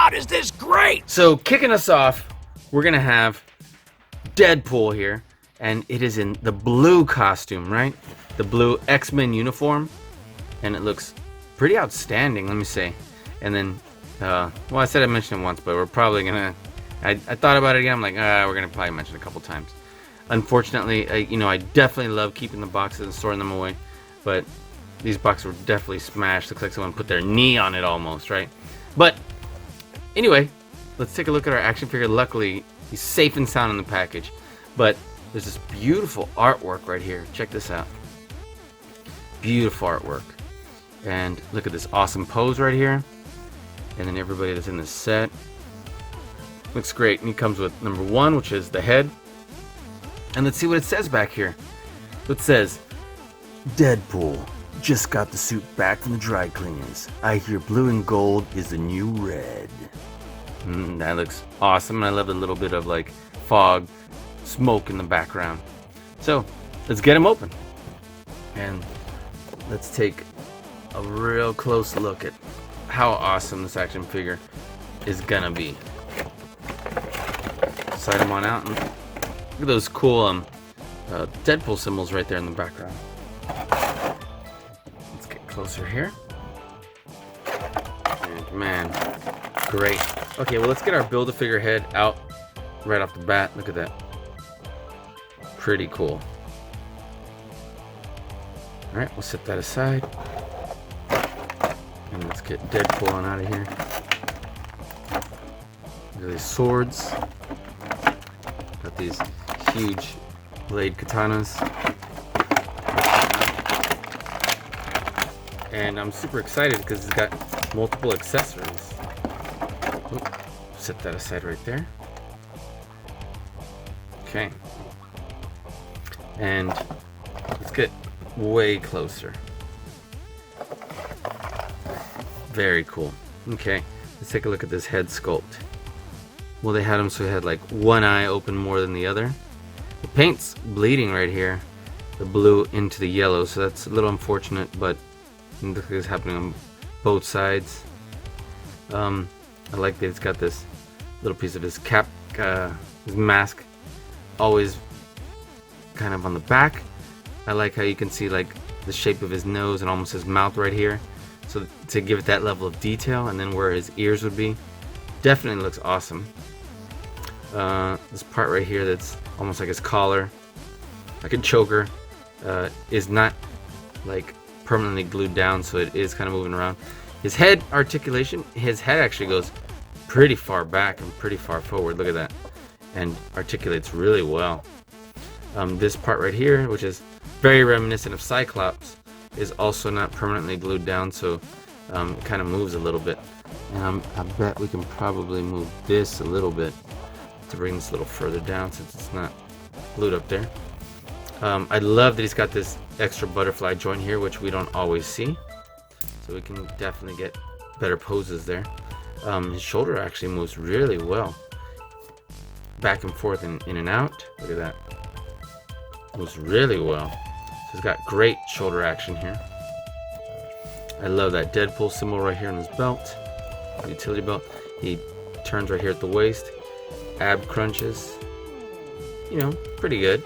God, is this great! So kicking us off, we're gonna have Deadpool here, and it is in the blue costume, right? The blue X-Men uniform, and it looks pretty outstanding, let me say. And then, well, I said I mentioned it once, but we're probably gonna, I thought about it again, I'm like, we're gonna probably mention it a couple times. Unfortunately, I definitely love keeping the boxes and storing them away, but these boxes were definitely smashed. Looks like someone put their knee on it almost, right? But anyway, let's take a look at our action figure. Luckily, he's safe and sound in the package. But there's this beautiful artwork right here. Check this out. Beautiful artwork. And look at this awesome pose right here. And then everybody that's in this set. Looks great. And he comes with number 1, which is the head. And let's see what it says back here. It says, Deadpool. Just got the suit back from the dry cleaners. I hear blue and gold is the new red. That looks awesome. I love the little bit of like fog, smoke in the background. So let's get him open. And let's take a real close look at how awesome this action figure is gonna be. Slide him on out and look at those cool Deadpool symbols right there in the background. Closer here. And man, great. Okay, well, let's get our Build-A-Figure head out right off the bat. Look at that. Pretty cool. Alright, we'll set that aside. And let's get Deadpool on out of here. Look at these swords. Got these huge blade katanas. And I'm super excited because it's got multiple accessories. Oop, set that aside right there. Okay. And let's get way closer. Very cool. Okay, let's take a look at this head sculpt. Well, they had him so he had like one eye open more than the other. The paint's bleeding right here. The blue into the yellow, so that's a little unfortunate, but this is happening on both sides. I like that it's got this little piece of his cap, his mask, always kind of on the back. I like how you can see like the shape of his nose and almost his mouth right here. So to give it that level of detail, and then where his ears would be, definitely looks awesome. This part right here that's almost like his collar, like a choker, is not like permanently glued down, so it is kind of moving around. His head articulation, his head actually goes pretty far back and pretty far forward. Look at that, and articulates really well. This part right here, which is very reminiscent of Cyclops, is also not permanently glued down, so it kind of moves a little bit. And I bet we can probably move this a little bit to bring this a little further down since it's not glued up there. I love that he's got this extra butterfly joint here, which we don't always see, so we can definitely get better poses there. His shoulder actually moves really well, back and forth and in and out. Look at that, moves really well. So he's got great shoulder action here. I love that Deadpool symbol right here on his belt, utility belt. He turns right here at the waist, ab crunches, pretty good.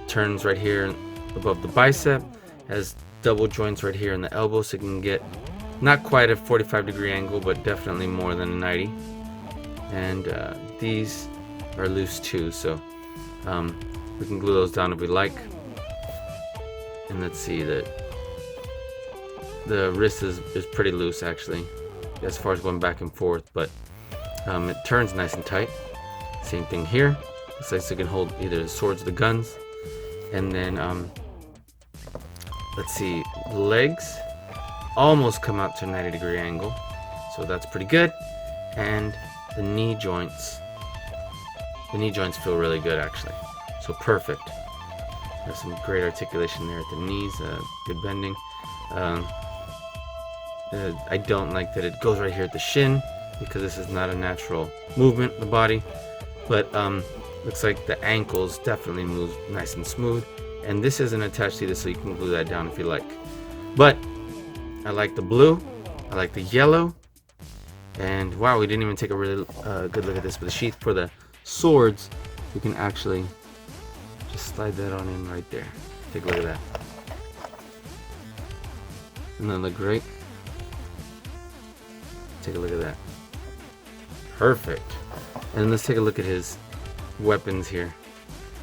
Turns right here above the bicep, has double joints right here in the elbow, so you can get not quite a 45-degree angle, but definitely more than a 90. And these are loose too, so we can glue those down if we like. And let's see, that the wrist is pretty loose actually, as far as going back and forth, but it turns nice and tight. Same thing here. Looks like you can hold either the swords or the guns. And then let's see, the legs almost come out to a 90-degree angle, so that's pretty good. And the knee joints feel really good actually, so perfect. There's some great articulation there at the knees, good bending. I don't like that it goes right here at the shin, because this is not a natural movement in the body, but looks like the ankles definitely move nice and smooth, and this isn't attached either, so you can glue that down if you like. But I like the blue, I like the yellow, And wow, we didn't even take a really good look at this, but the sheath for the swords, you can actually just slide that on in right there. Take a look at that. Doesn't that look great? Take a look at that. Perfect. And let's take a look at his weapons here.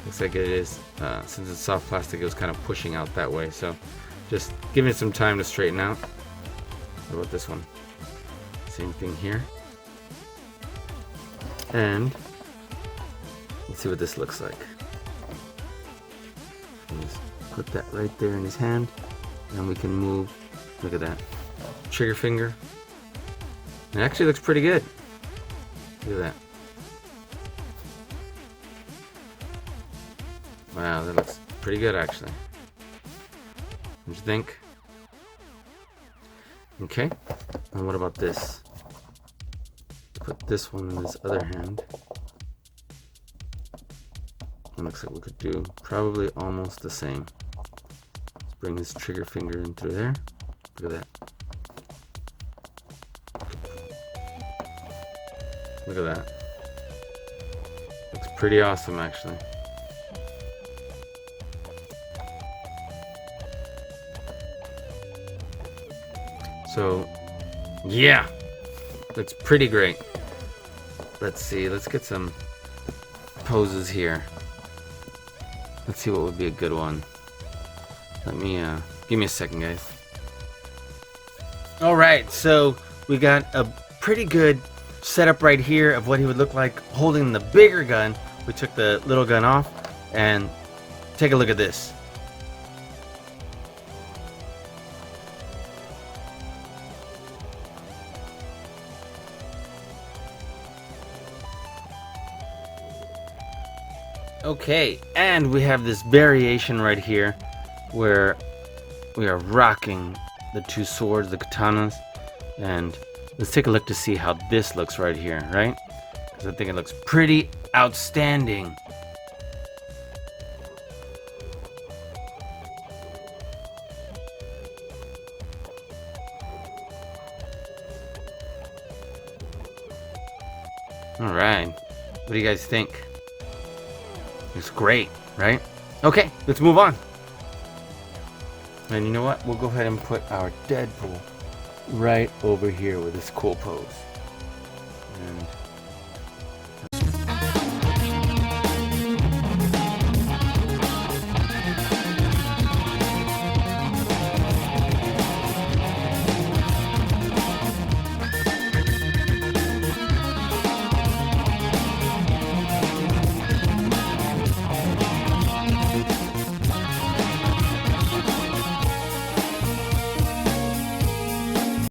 Looks like it is, since it's soft plastic, it was kind of pushing out that way. So just give it some time to straighten out. How about this one? Same thing here. And let's see what this looks like. Just put that right there in his hand, and we can move. Look at that. Trigger finger. It actually looks pretty good. Look at that. Wow, that looks pretty good actually. What do you think? Okay. And what about this? Put this one in his other hand. It looks like we could do probably almost the same. Let's bring his trigger finger in through there. Look at that. Look at that. Looks pretty awesome actually. So, yeah, looks pretty great. Let's see, let's get some poses here. Let's see what would be a good one. Let me, give me a second, guys. Alright, so we got a pretty good setup right here of what he would look like holding the bigger gun. We took the little gun off, and take a look at this. Okay, and we have this variation right here where we are rocking the two swords, the katanas, and let's take a look to see how this looks right here, right? Because I think it looks pretty outstanding. Alright, what do you guys think? It's great, right? Okay, let's move on. And you know what? We'll go ahead and put our Deadpool right over here with this cool pose. And